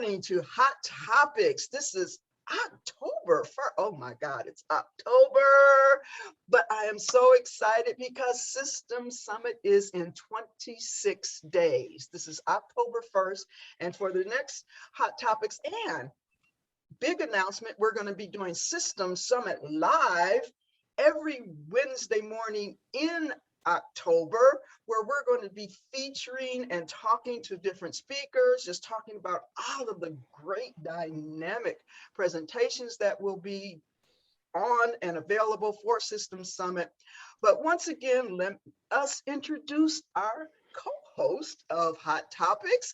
morning to Hot Topics. This is October 1st. Oh my God, it's October. But I am so excited because System Summit is in 26 days. This is October 1st. And for the next Hot Topics and big announcement, we're going to be doing System Summit live every Wednesday morning in October, where we're going to be featuring and talking to different speakers, just talking about all of the great dynamic presentations that will be on and available for System Summit. But once again, let us introduce our co-host of Hot Topics.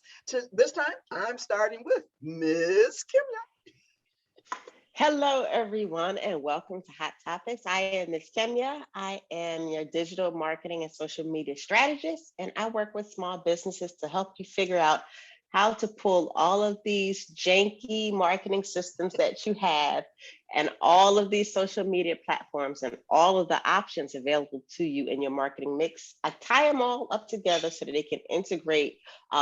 This time, I'm starting with Ms. Kimya. Hello, everyone, and welcome to Hot Topics. I am Ms. Kemya. I am your digital marketing and social media strategist, and I work with small businesses to help you figure out how to pull all of these janky marketing systems that you have and all of these social media platforms and all of the options available to you in your marketing mix. I tie them all up together so that they can integrate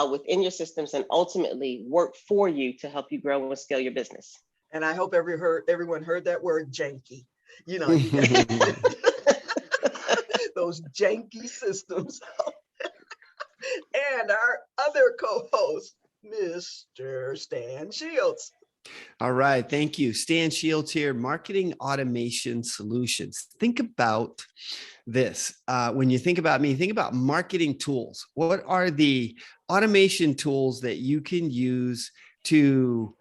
within your systems and ultimately work for you to help you grow and scale your business. And I hope everyone heard that word janky. You know, you got those janky systems. And our other co-host, Mr. Stan Shields. All right. Thank you. Stan Shields here, Marketing Automation Solutions. Think about this. When you think about me, think about marketing tools. What are the automation tools that you can use to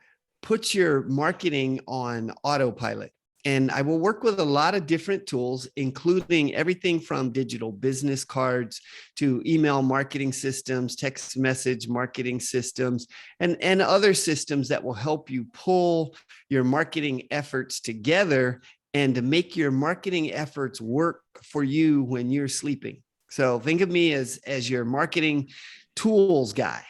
put your marketing on autopilot? And I will work with a lot of different tools, including everything from digital business cards to email marketing systems, text message marketing systems, and other systems that will help you pull your marketing efforts together and to make your marketing efforts work for you when you're sleeping. So think of me as your marketing tools guy.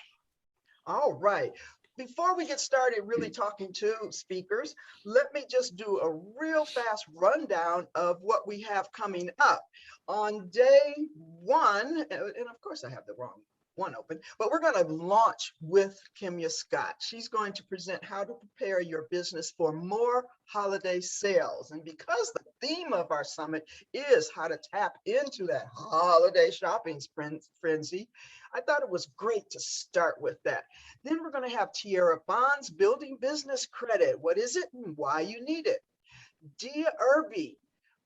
All right. Before we get started really talking to speakers, let me just do a real fast rundown of what we have coming up. On day one, and of course I have the wrong one open, but we're going to launch with Kimya Scott. She's going to present how to prepare your business for more holiday sales. And because the theme of our summit is how to tap into that holiday shopping frenzy, I thought it was great to start with that. Then we're going to have Tierra Bonds, Building Business Credit. What is it and why you need it? Dia Irby,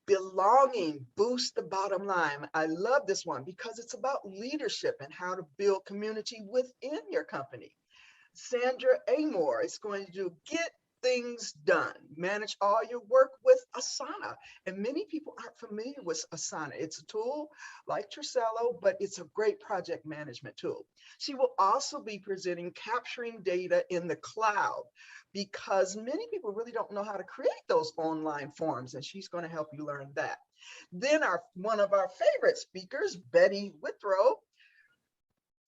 Belonging, Boost the Bottom Line. I love this one because it's about leadership and how to build community within your company. Sandra Amore is going to do Get Things Done, manage all your work with Asana. And many people aren't familiar with Asana. It's a tool like Trello, but it's a great project management tool. She will also be presenting Capturing Data in the Cloud, because many people really don't know how to create those online forms, and she's going to help you learn that. Then one of our favorite speakers, Betty Withrow,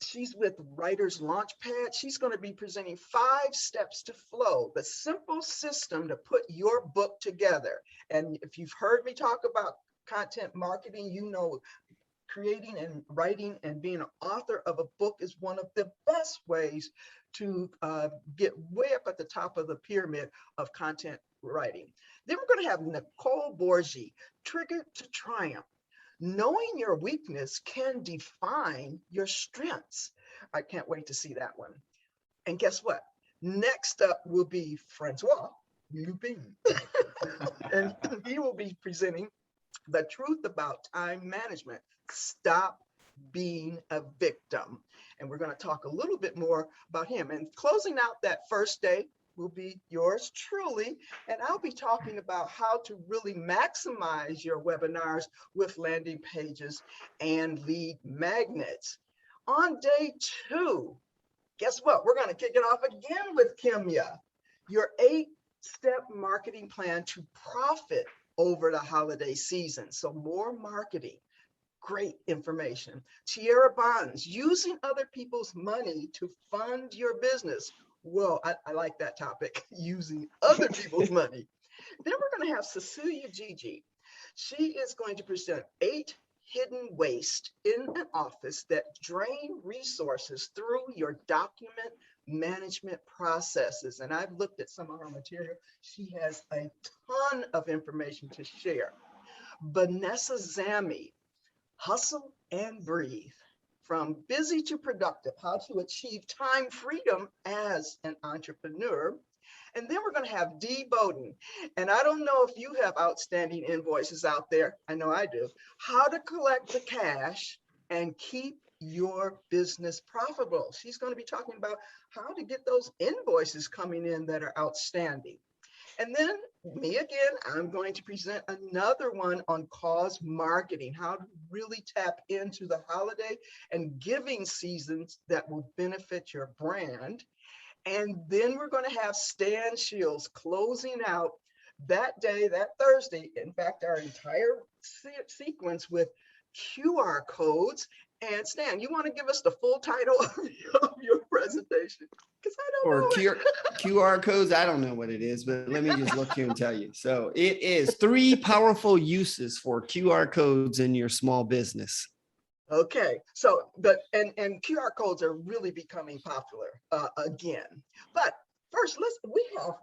she's with Writer's Launchpad. She's going to be presenting 5 steps to flow, the simple system to put your book together. And if you've heard me talk about content marketing, you know creating and writing and being an author of a book is one of the best ways to get way up at the top of the pyramid of content writing. Then we're going to have Nicole Borgi, Triggered to Triumph. Knowing your weakness can define your strengths. I can't wait to see that one. And guess what? Next up will be Francois Lupien. And he will be presenting The Truth About Time Management. Stop being a victim. And we're going to talk a little bit more about him. And closing out that first day will be yours truly. And I'll be talking about how to really maximize your webinars with landing pages and lead magnets. On day 2, guess what? We're going to kick it off again with Kimya. Your 8-step marketing plan to profit over the holiday season. So more marketing. Great information. Tierra Bonds, using other people's money to fund your business. Well, I like that topic, using other people's money. Then we're going to have Cecilia Gigi. She is going to present 8 hidden waste in an office that drain resources through your document management processes. And I've looked at some of her material. She has a ton of information to share. Vanessa Zami, Hustle and Breathe. From busy to productive, how to achieve time freedom as an entrepreneur. And then we're going to have Dee Bowden. And I don't know if you have outstanding invoices out there. I know I do. How to collect the cash and keep your business profitable. She's going to be talking about how to get those invoices coming in that are outstanding. And then me again, I'm going to present another one on cause marketing, how to really tap into the holiday and giving seasons that will benefit your brand. And then we're going to have Stan Shields closing out that day, that Thursday, in fact, our entire sequence with QR codes. And Stan, you want to give us the full title of your presentation? Because I don't know. QR codes, I don't know what it is, but let me just look here and tell you. So it is 3 powerful uses for QR codes in your small business. Okay, so and QR codes are really becoming popular again. But first, we have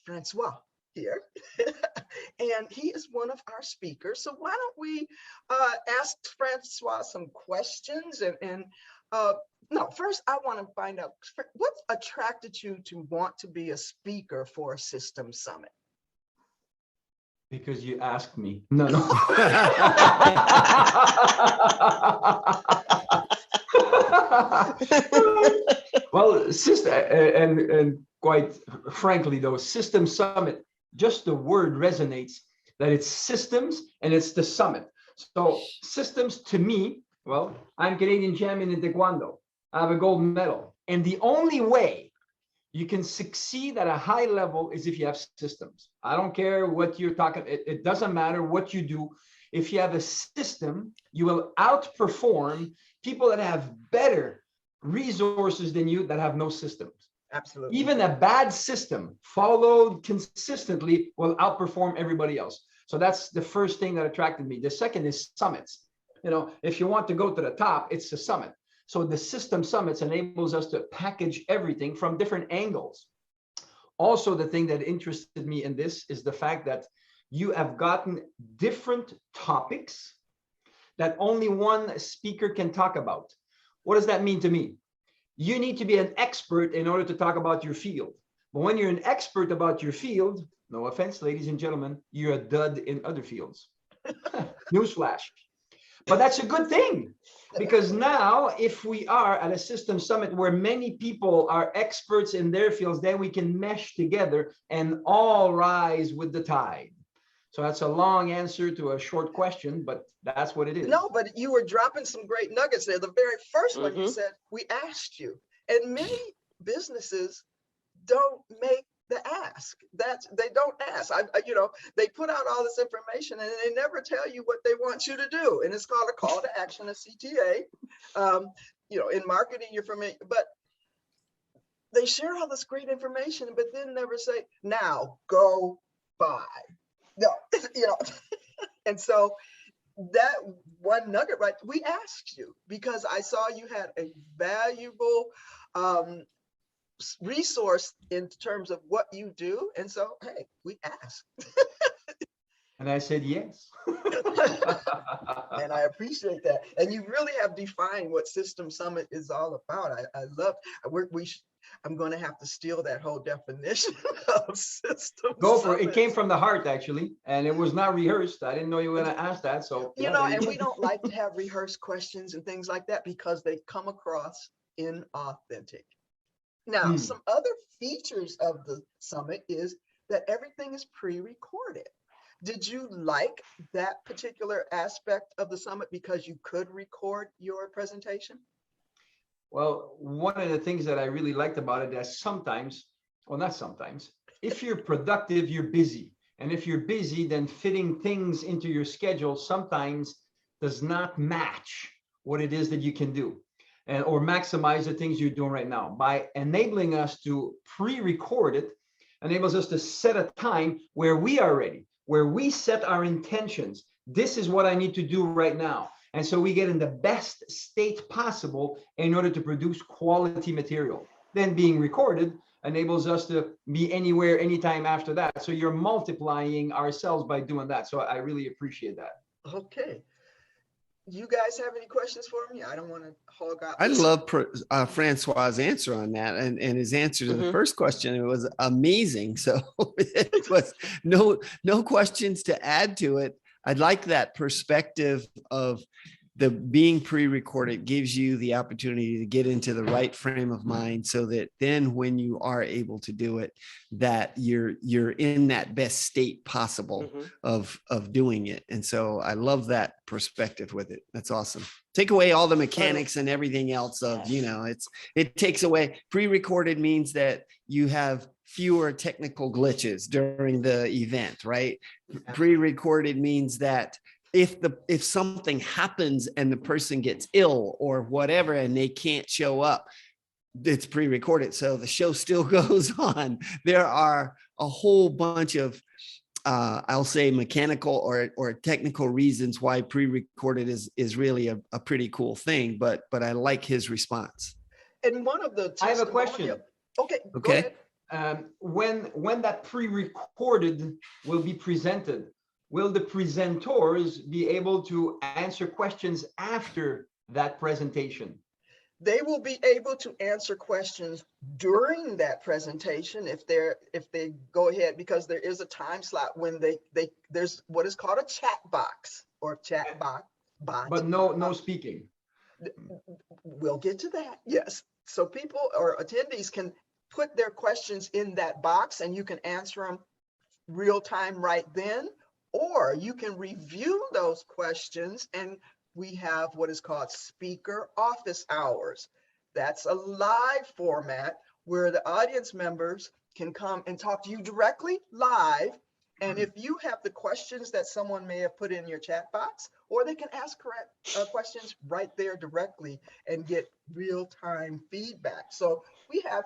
Francois here, and he is one of our speakers. So why don't we ask Francois some questions? And no, first I want to find out what attracted you to want to be a speaker for a System Summit. Because you asked me. No. Well, and quite frankly, though, System Summit, just the word resonates that it's systems and it's the summit. So systems to me, well, I'm Canadian champion in Taekwondo. I have a gold medal. And the only way you can succeed at a high level is if you have systems. I don't care what you're talking, it doesn't matter what you do. If you have a system, you will outperform people that have better resources than you that have no systems. Absolutely. Even a bad system followed consistently will outperform everybody else. So that's the first thing that attracted me. The second is summits. You know, if you want to go to the top, it's a summit. So the System Summits enables us to package everything from different angles. Also, the thing that interested me in this is the fact that you have gotten different topics that only one speaker can talk about. What does that mean to me? You need to be an expert in order to talk about your field. But when you're an expert about your field, no offense, ladies and gentlemen, you're a dud in other fields. Newsflash. But that's a good thing, because now if we are at a System Summit where many people are experts in their fields, then we can mesh together and all rise with the tide. So that's a long answer to a short question, but that's what it is. No, but you were dropping some great nuggets there. The very first one you said, we asked you, and many businesses don't make the ask. They don't ask. They put out all this information and they never tell you what they want you to do. And it's called a call to action, a CTA. In marketing, you're familiar, but they share all this great information, but then never say, now go buy. No, and so that one nugget, right? We asked you because I saw you had a valuable resource in terms of what you do. And so, hey, we asked. And I said, yes. And I appreciate that. And you really have defined what System Summit is all about. I love, I'm going to have to steal that whole definition of System Go Summit. for it. It came from the heart, actually, and it was not rehearsed. I didn't know you were going to ask that. So, and we don't like to have rehearsed questions and things like that because they come across inauthentic. Now, some other features of the summit is that everything is pre-recorded. Did you like that particular aspect of the summit because you could record your presentation? Well, one of the things that I really liked about it is sometimes, well, not sometimes, if you're productive, you're busy. And if you're busy, then fitting things into your schedule sometimes does not match what it is that you can do. Or maximize the things you're doing right now. By enabling us to pre-record it, enables us to set a time where we are ready, where we set our intentions. This is what I need to do right now. And so we get in the best state possible in order to produce quality material. then being recorded enables us to be anywhere, anytime after that. So you're multiplying ourselves by doing that. So I really appreciate that. Okay. You guys have any questions for me? I don't want to hog out. I love Francois' answer on that, and his answer to the first question. It was amazing. So it was no questions to add to it. I'd like that perspective of the being pre-recorded gives you the opportunity to get into the right frame of mind, so that then when you are able to do it, that you're in that best state possible of doing it. And so I love that perspective with it. That's awesome. Take away all the mechanics and everything else of, it takes away. Pre-recorded means that you have fewer technical glitches during the event, right? Pre-recorded means that if something happens and the person gets ill or whatever and they can't show up, it's pre-recorded, so the show still goes on. There are a whole bunch of I'll say mechanical or technical reasons why pre-recorded is really a pretty cool thing, but I like his response. And one of the I have a question. Okay. Okay. When that pre-recorded will be presented, will the presenters be able to answer questions after that presentation? They will be able to answer questions during that presentation if they go ahead, because there is a time slot when there's what is called a chat box or chat bot. But no speaking. We'll get to that. Yes. So people or attendees can put their questions in that box and you can answer them real time right then, or you can review those questions, and we have what is called speaker office hours. That's a live format where the audience members can come and talk to you directly live. And if you have the questions that someone may have put in your chat box, or they can ask correct questions right there directly and get real-time feedback. So we have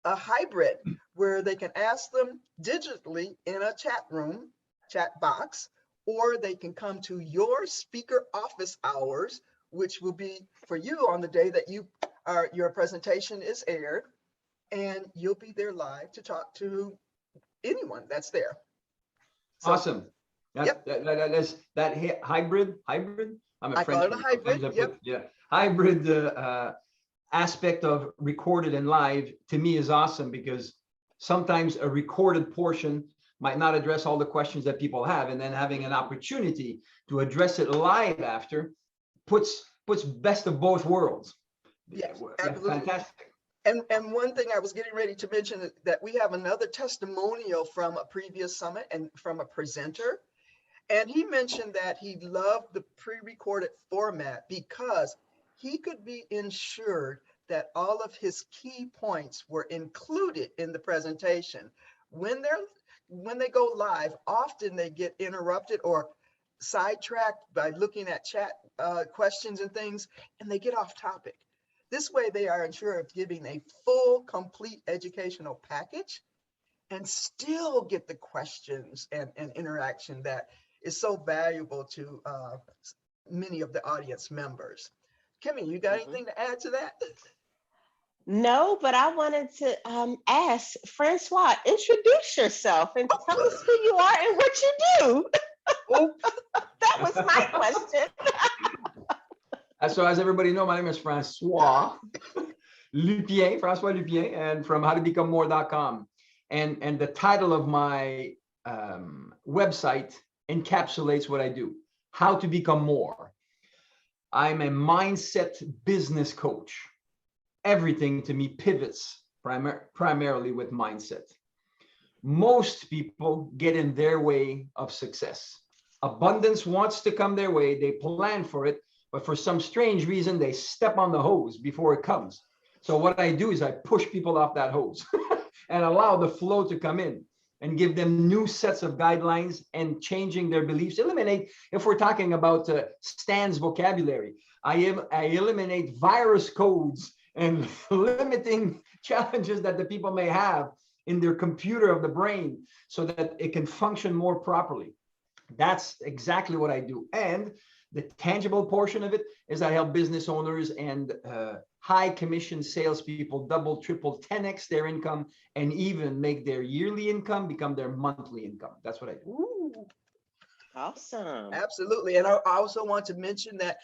a hybrid where they can ask them digitally in a chat box, or they can come to your speaker office hours, which will be for you on the day that your presentation is aired, and you'll be there live to talk to anyone that's there. So, awesome. That hybrid. I'm a I call French. it a hybrid. Yep. Hybrid aspect of recorded and live to me is awesome, because sometimes a recorded portion might not address all the questions that people have, and then having an opportunity to address it live after puts best of both worlds. Yes, Yeah, absolutely. fantastic. And one thing I was getting ready to mention is that we have another testimonial from a previous summit and from a presenter. And he mentioned that he loved the pre-recorded format because he could be ensured that all of his key points were included in the presentation. When they go live, often they get interrupted or sidetracked by looking at chat questions and things, and they get off topic. This way they are ensured of giving a full, complete educational package and still get the questions and interaction that is so valuable to many of the audience members. Kimmy, you got anything to add to that? No, but I wanted to ask Francois, introduce yourself and tell us who you are and what you do. That was my question. So as everybody know, my name is Francois Lupien, Francois Lupien, and from howtobecomemore.com. And the title of my website encapsulates what I do, How to Become More. I'm a mindset business coach. Everything to me pivots primarily with mindset. Most people get in their way of success. Abundance wants to come their way. They plan for it, but for some strange reason, they step on the hose before it comes. So what I do is I push people off that hose and allow the flow to come in and give them new sets of guidelines and changing their beliefs. Eliminate, if we're talking about Stan's vocabulary, I eliminate virus codes and limiting challenges that the people may have in their computer of the brain so that it can function more properly. That's exactly what I do. And the tangible portion of it is I help business owners and high commission salespeople double, triple, 10x their income, and even make their yearly income become their monthly income. That's what I do. Ooh, Awesome. absolutely. And I also want to mention that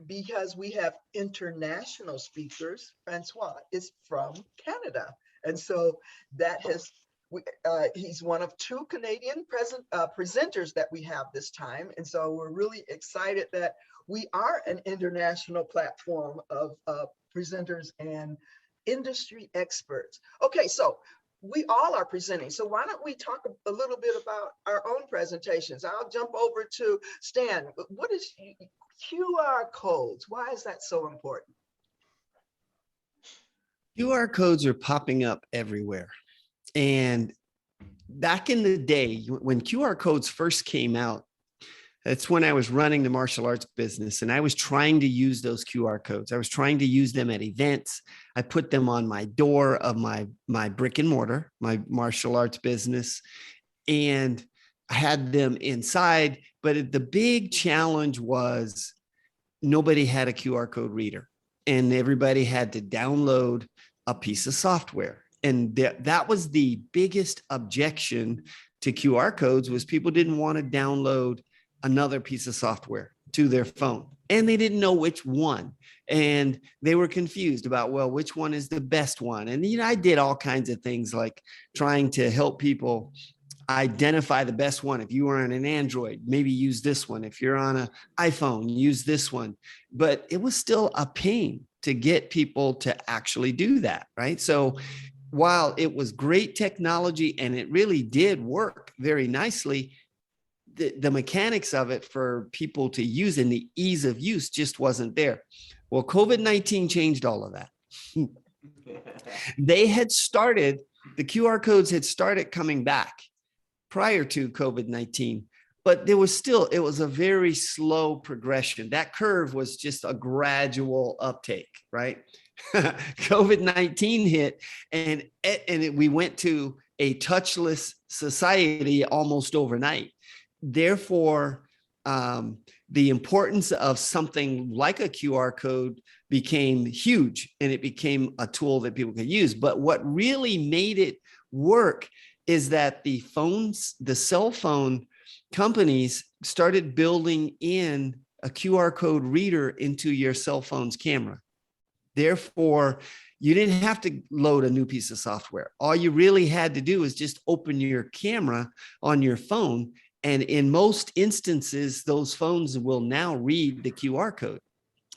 because we have international speakers, Francois is from Canada. And so that has, he's one of two Canadian presenters that we have this time. And so we're really excited that we are an international platform of presenters and industry experts. Okay, so we all are presenting. So why don't we talk a little bit about our own presentations? I'll jump over to Stan. What is QR codes? Why is that so important? QR codes are popping up everywhere. And back in the day, when QR codes first came out, that's when I was running the martial arts business and I was trying to use those QR codes. I was trying to use them at events. I put them on my door of my brick and mortar, my martial arts business, and I had them inside. But the big challenge was nobody had a QR code reader and everybody had to download a piece of software. And that was the biggest objection to QR codes, was people didn't want to download another piece of software to their phone and they didn't know which one. And they were confused about, well, which one is the best one? And, I did all kinds of things like trying to help people identify the best one. If you are on an Android, maybe use this one. If you're on an iPhone, use this one. But it was still a pain to get people to actually do that, right? So while it was great technology and it really did work very nicely, the mechanics of it for people to use and the ease of use just wasn't there. Well, COVID-19 changed all of that. The QR codes had started coming back prior to COVID-19, but it was a very slow progression. That curve was just a gradual uptake, right? COVID-19 hit and we went to a touchless society almost overnight. Therefore, the importance of something like a QR code became huge and it became a tool that people could use. But what really made it work is that the cell phone companies started building in a QR code reader into your cell phone's camera. Therefore, you didn't have to load a new piece of software. All you really had to do is just open your camera on your phone. And in most instances, those phones will now read the QR code.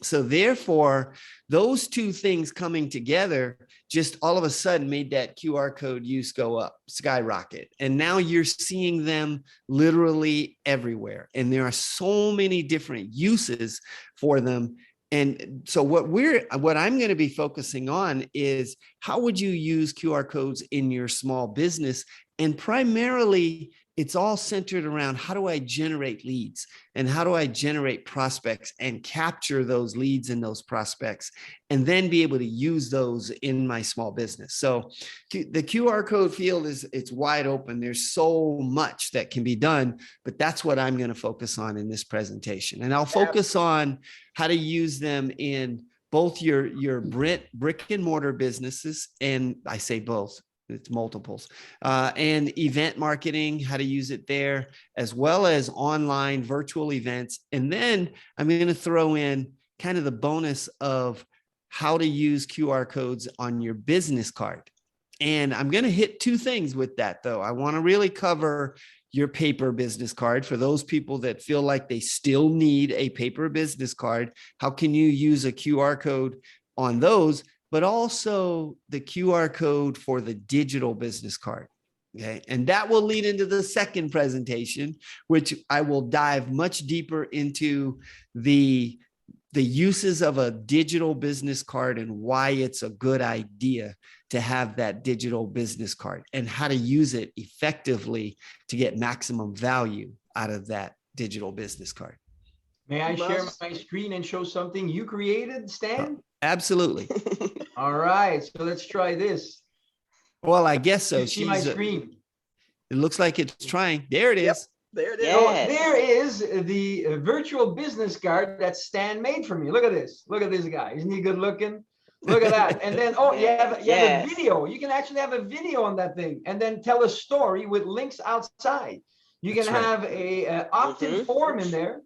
So therefore, those two things coming together just all of a sudden made that QR code use go up, skyrocket. And now you're seeing them literally everywhere. And there are so many different uses for them. And so what I'm going to be focusing on is how would you use QR codes in your small business? And primarily, it's all centered around how do I generate leads and how do I generate prospects and capture those leads and those prospects and then be able to use those in my small business. So the QR code field it's wide open. There's so much that can be done, but that's what I'm going to focus on in this presentation. And I'll focus on how to use them in both your brick and mortar businesses. And I say both. It's multiples, and event marketing, how to use it there, as well as online virtual events. And then I'm going to throw in kind of the bonus of how to use QR codes on your business card. And I'm going to hit two things with that, though. I want to really cover your paper business card for those people that feel like they still need a paper business card. How can you use a QR code on those? But also the QR code for the digital business card. Okay. And that will lead into the second presentation, which I will dive much deeper into the uses of a digital business card and why it's a good idea to have that digital business card and how to use it effectively to get maximum value out of that digital business card. May I share my screen and show something you created, Stan? Absolutely. All right, so let's try this. Well, I guess so. You see my screen. It looks like it's trying. There it is. Yep, there it is. Yes. So there is the virtual business card that Stan made for me. Look at this. Look at this guy. Isn't he good looking? Look at that. And then, oh, you have a Yes. video. You can actually have a video on that thing and then tell a story with links outside. You can That's right. have a opt-in Mhm. form in there.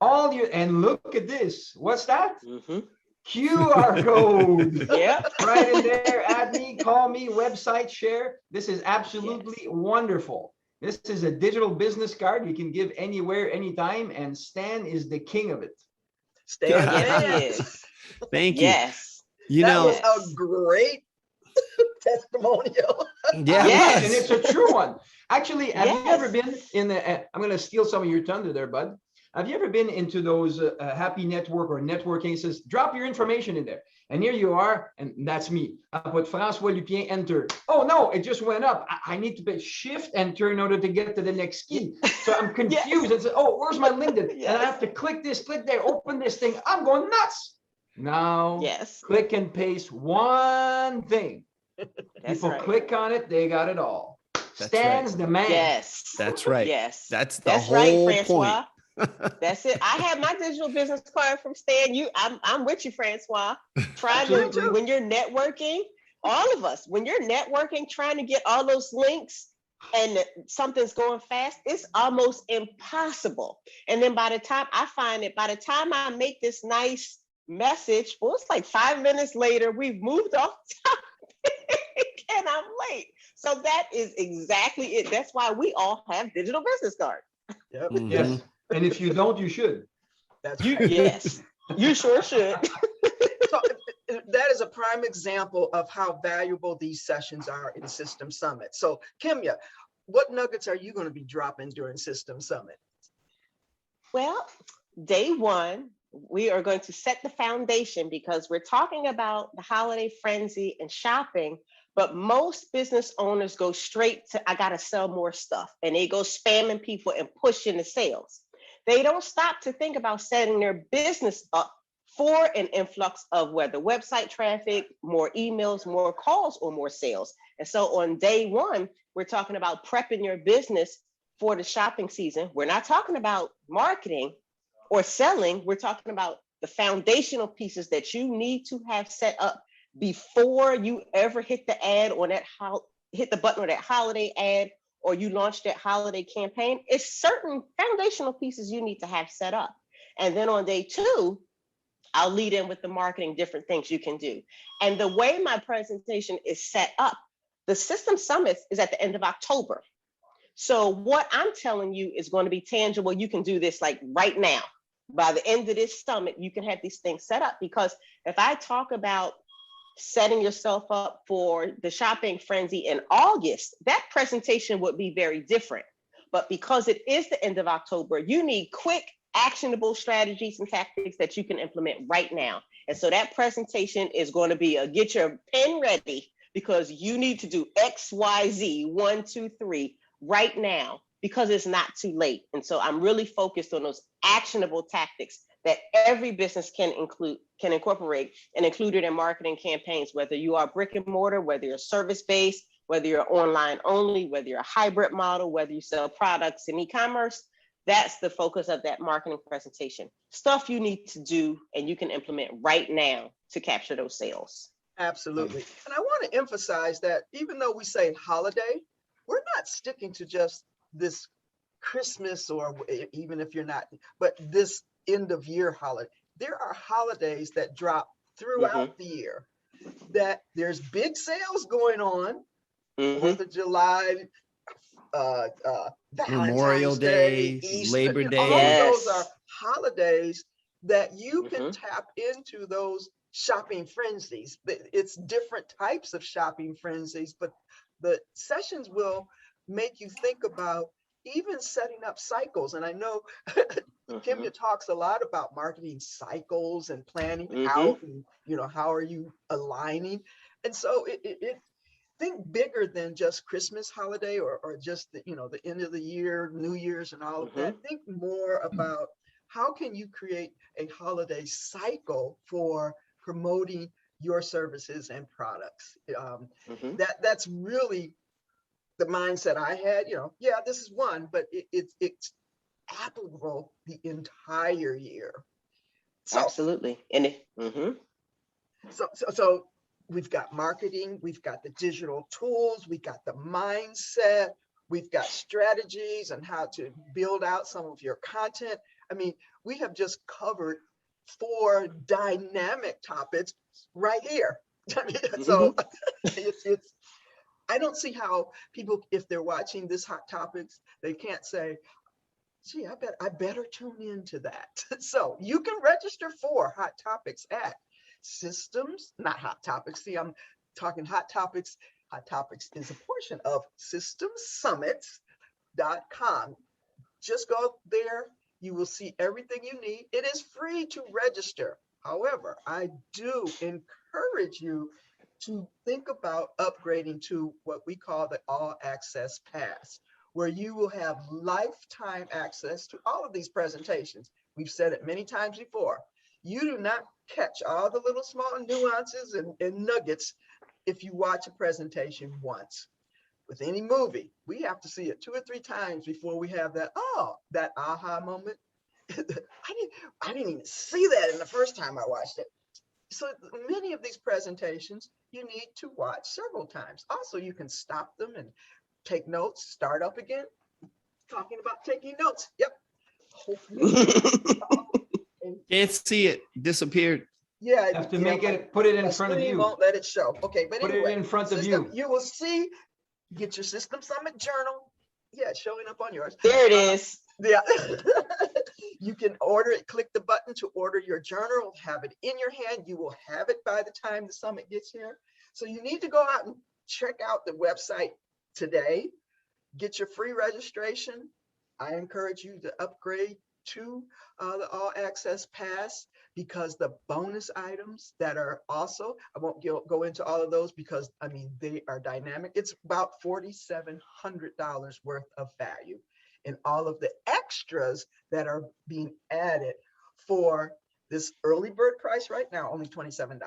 And look at this. What's that? Mm-hmm. QR code. Yep. Right in there. Add me, call me, website share. This is absolutely wonderful. This is a digital business card you can give anywhere, anytime, and Stan is the king of it. Stan, Yes, he man, is. Thank you. Yes. You that know, was a Yes. great testimonial. yeah, it Yes. And was. it's a true one. Actually, have you ever Yes. been in the, I'm going to steal some of your thunder there, bud. Have you ever been into those happy network or networking? It says, drop your information in there. And here you are, and that's me. I put Francois Lupien, enter. Oh no, it just went up. I need to put shift enter in order to get to the next key. So I'm confused. Yes. It's, oh, where's my LinkedIn? And I Yes. have to click this, click there, open this thing. I'm going nuts. Now, Yes. click and paste one thing. That's People right. click on it, they got it all. That's Stan's the man. Yes. That's right. Yes. That's the That's right, whole Francois. point. That's it. I have my digital business card from Stan. I'm with you, Francois. Trying to, Absolutely. when you're networking, all of us, when you're networking, trying to get all those links and something's going fast, it's almost impossible. And then by the time I make this nice message, well, it's like 5 minutes later, we've moved off topic and I'm late. So that is exactly it. That's why we all have digital business cards. Yep, Mhm. Yes. And if you don't, you should. that's You right. yes, you sure should. So that is a prime example of how valuable these sessions are in System Summit. So Kimya, what nuggets are you going to be dropping during System Summit? Well, day one, we are going to set the foundation because we're talking about the holiday frenzy and shopping, but most business owners go straight to, I got to sell more stuff, and they go spamming people and pushing the sales. They don't stop to think about setting their business up for an influx of whether website traffic, more emails, more calls, or more sales. And so on day one, we're talking about prepping your business for the shopping season. We're not talking about marketing or selling. We're talking about the foundational pieces that you need to have set up before you ever hit the ad on that, hit the button on that holiday ad, or you launch that holiday campaign. It's certain foundational pieces you need to have set up. And then on day two, I'll lead in with the marketing, different things you can do. And the way my presentation is set up, the System Summit is at the end of October. So what I'm telling you is going to be tangible. You can do this like right now. By the end of this summit, you can have these things set up, because if I talk about setting yourself up for the shopping frenzy in August, that presentation would be very different. But because it is the end of October, you need quick, actionable strategies and tactics that you can implement right now. And so that presentation is going to be get your pen ready, because you need to do X, Y, Z, 1, 2, 3 right now, because it's not too late. And so I'm really focused on those actionable tactics that every business can incorporate and include it in marketing campaigns, whether you are brick and mortar, whether you're service-based, whether you're online only, whether you're a hybrid model, whether you sell products in e-commerce. That's the focus of that marketing presentation. Stuff you need to do and you can implement right now to capture those sales. Absolutely. And I want to emphasize that even though we say holiday, we're not sticking to just this Christmas, or even if you're not, but this end of year holiday. There are holidays that drop throughout the year, that there's big sales going on. 4th of July, Memorial Valentine's Day, Easter, Labor Day. all of those are Yes. holidays that you can tap into those shopping frenzies. It's different types of shopping frenzies, but the sessions will make you think about even setting up cycles. And I know Kimya talks a lot about marketing cycles and planning out, and how are you aligning? And so it think bigger than just Christmas holiday or just the end of the year, New Year's and all of that. Think more about how can you create a holiday cycle for promoting your services and products. That's really the mindset I had. Yeah, this is one, but it's applicable the entire year. So Absolutely. And So we've got marketing, we've got the digital tools, we've got the mindset, we've got strategies and how to build out some of your content. I mean, we have just covered 4 dynamic topics right here. I mean, so Mhm. it's I don't see how people, if they're watching this Hot Topics, they can't say, gee, I better tune into that. So you can register for Hot Topics at Systems, not Hot Topics. See, I'm talking Hot Topics. Hot Topics is a portion of systemsummits.com. Just go there. You will see everything you need. It is free to register. However, I do encourage you to think about upgrading to what we call the All Access Pass, where you will have lifetime access to all of these presentations. We've said it many times before. You do not catch all the little small nuances and nuggets if you watch a presentation once. With any movie, we have to see it 2 or 3 times before we have that aha moment. I didn't even see that in the first time I watched it. So many of these presentations you need to watch several times. Also, you can stop them and take notes, start up again. Talking about taking notes. Yep. Hopefully. Can't see it. Disappeared. Yeah, Have to make it, put it in my front of screen you. won't let it show. Okay, but Put it anyway, in front of system, you. you will see, get your System Summit journal. Yeah, it's showing up on yours. There it is. Yeah. You can order it, click the button to order your journal, have it in your hand. You will have it by the time the summit gets here. So you need to go out and check out the website today, get your free registration. I encourage you to upgrade to the All Access Pass, because the bonus items that are also, I won't go into all of those because I mean, they are dynamic. It's about $4,700 worth of value, and all of the extras that are being added for this early bird price right now, only $27.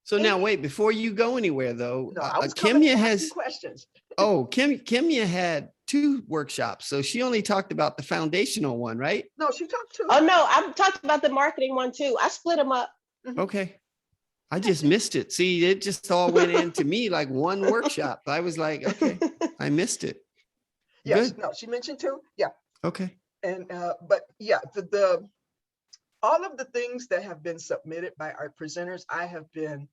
So now wait, before you go anywhere though, No, I was coming Kimya to ask has, you questions. Kimya had 2 workshops. So she only talked about the foundational one, right? No, she talked to. Oh no, I'm talking about the marketing one too. I split them up. Okay. I just missed it. See, it just all went into me like one workshop. I was like, okay, I missed it. Yes, Good. no, she mentioned 2. Yeah. Okay. And but yeah, the all of the things that have been submitted by our presenters, I have been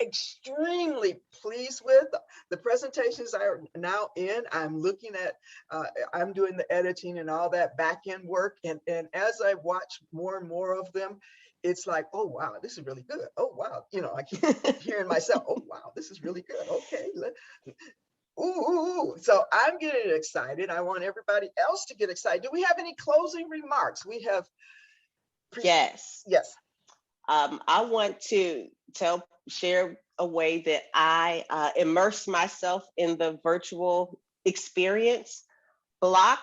extremely pleased with. The presentations I are now in, I'm looking at, I'm doing the editing and all that back end work. And as I watch more and more of them, it's like, oh, wow, this is really good. Oh, wow. You know, I keep hearing myself, oh, wow, this is really good. Okay. Ooh. So I'm getting excited. I want everybody else to get excited. Do we have any closing remarks? We have. Yes. Yes. I want to share a way that I immerse myself in the virtual experience. Block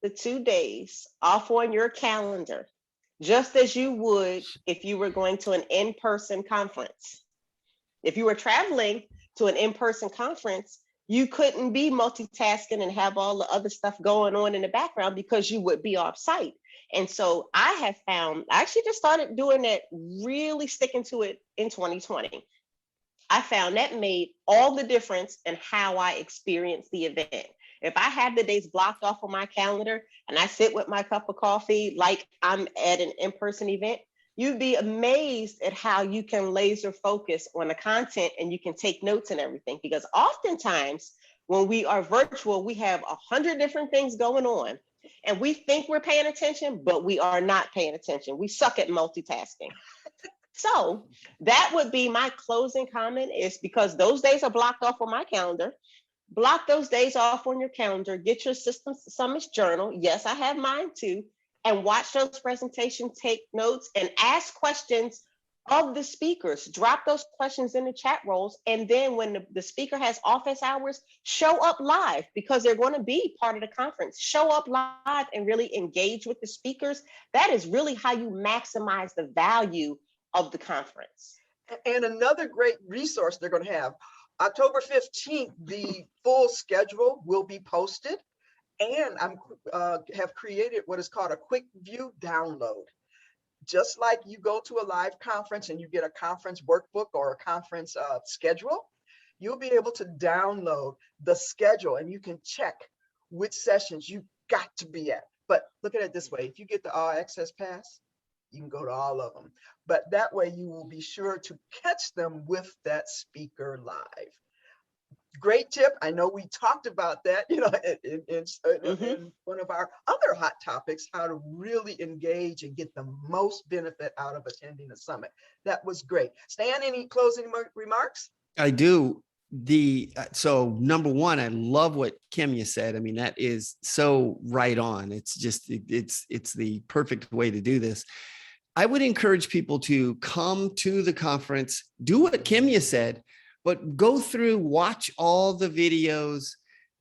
the 2 days off on your calendar, just as you would if you were going to an in-person conference. If you were traveling to an in-person conference, you couldn't be multitasking and have all the other stuff going on in the background because you would be off site. And so I have found, I actually just started doing that, really sticking to it in 2020. I found that made all the difference in how I experience the event. If I have the days blocked off on my calendar and I sit with my cup of coffee like I'm at an in-person event, you'd be amazed at how you can laser focus on the content and you can take notes and everything. Because oftentimes when we are virtual, we have 100 different things going on and we think we're paying attention, but we are not paying attention. We suck at multitasking. So that would be my closing comment, is because those days are blocked off on my calendar. Block those days off on your calendar, get your System Summits journal. Yes, I have mine too. And watch those presentations, take notes, and ask questions of the speakers. Drop those questions in the chat roles. And then when the speaker has office hours, show up live, because they're going to be part of the conference. Show up live and really engage with the speakers. That is really how you maximize the value of the conference. And another great resource they're going to have, October 15th, the full schedule will be posted, and I'm have created what is called a quick view download. just like you go to a live conference and you get a conference workbook or a conference schedule, you'll be able to download the schedule and you can check which sessions you got to be at. But look at it this way, if you get the all access pass, you can go to all of them. But that way you will be sure to catch them with that speaker live. Great tip. I know we talked about that, in one of our other hot topics, how to really engage and get the most benefit out of attending a summit. That was great. Stan, any closing remarks? I do. So number one, I love what Kimya said. I mean, that is so right on. It's just, it's the perfect way to do this. I would encourage people to come to the conference, do what Kimya said, but go through, watch all the videos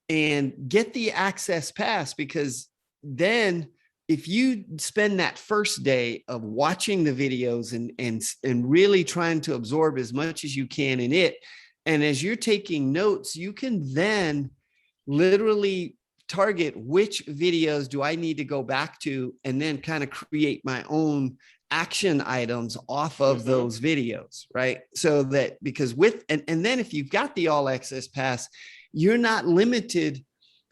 and get the access pass, because then if you spend that first day of watching the videos and really trying to absorb as much as you can in it, and as you're taking notes, you can then literally target which videos do I need to go back to, and then kind of create my own action items off of those videos, right? So that, because and then if you've got the all access pass, you're not limited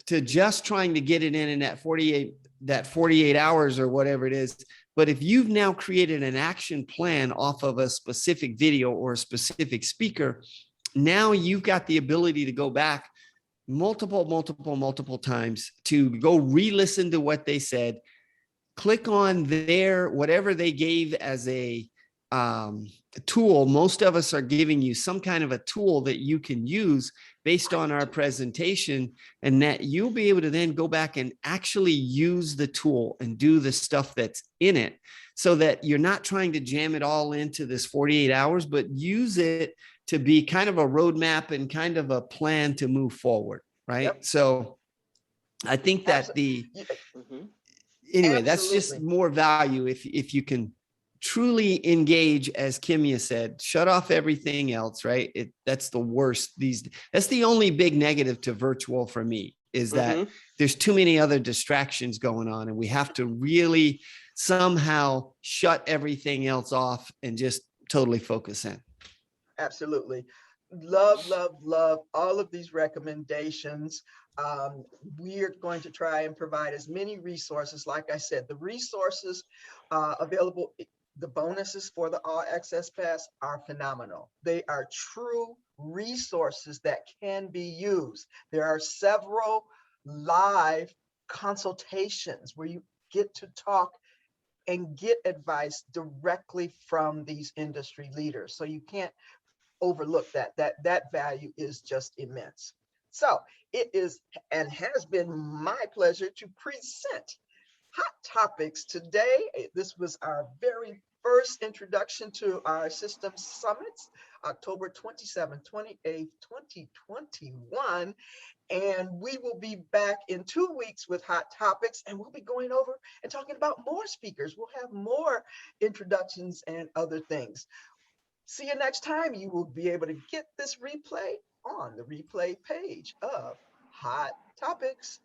to just trying to get it in that 48 hours or whatever it is. But if you've now created an action plan off of a specific video or a specific speaker, now you've got the ability to go back multiple times to go re-listen to what they said, click on their, whatever they gave as a tool. Most of us are giving you some kind of a tool that you can use based on our presentation, and that you'll be able to then go back and actually use the tool and do the stuff that's in it, so that you're not trying to jam it all into this 48 hours, but use it to be kind of a roadmap and kind of a plan to move forward. Right. Yep. So I think that anyway, that's just more value if you can truly engage, as Kimya said, shut off everything else, right? That's the worst. That's the only big negative to virtual for me, is that there's too many other distractions going on, and we have to really somehow shut everything else off and just totally focus in. Absolutely. Love all of these recommendations. We're going to try and provide as many resources. Like I said, the resources available, the bonuses for the All Access Pass are phenomenal. They are true resources that can be used. There are several live consultations where you get to talk and get advice directly from these industry leaders. So you can't overlook that value is just immense. So it is and has been my pleasure to present Hot Topics today. This was our very first introduction to our system summits, October 27th, 28th, 2021. And we will be back in 2 weeks with Hot Topics, and we'll be going over and talking about more speakers. We'll have more introductions and other things. See you next time. You will be able to get this replay on the replay page of Hot Topics.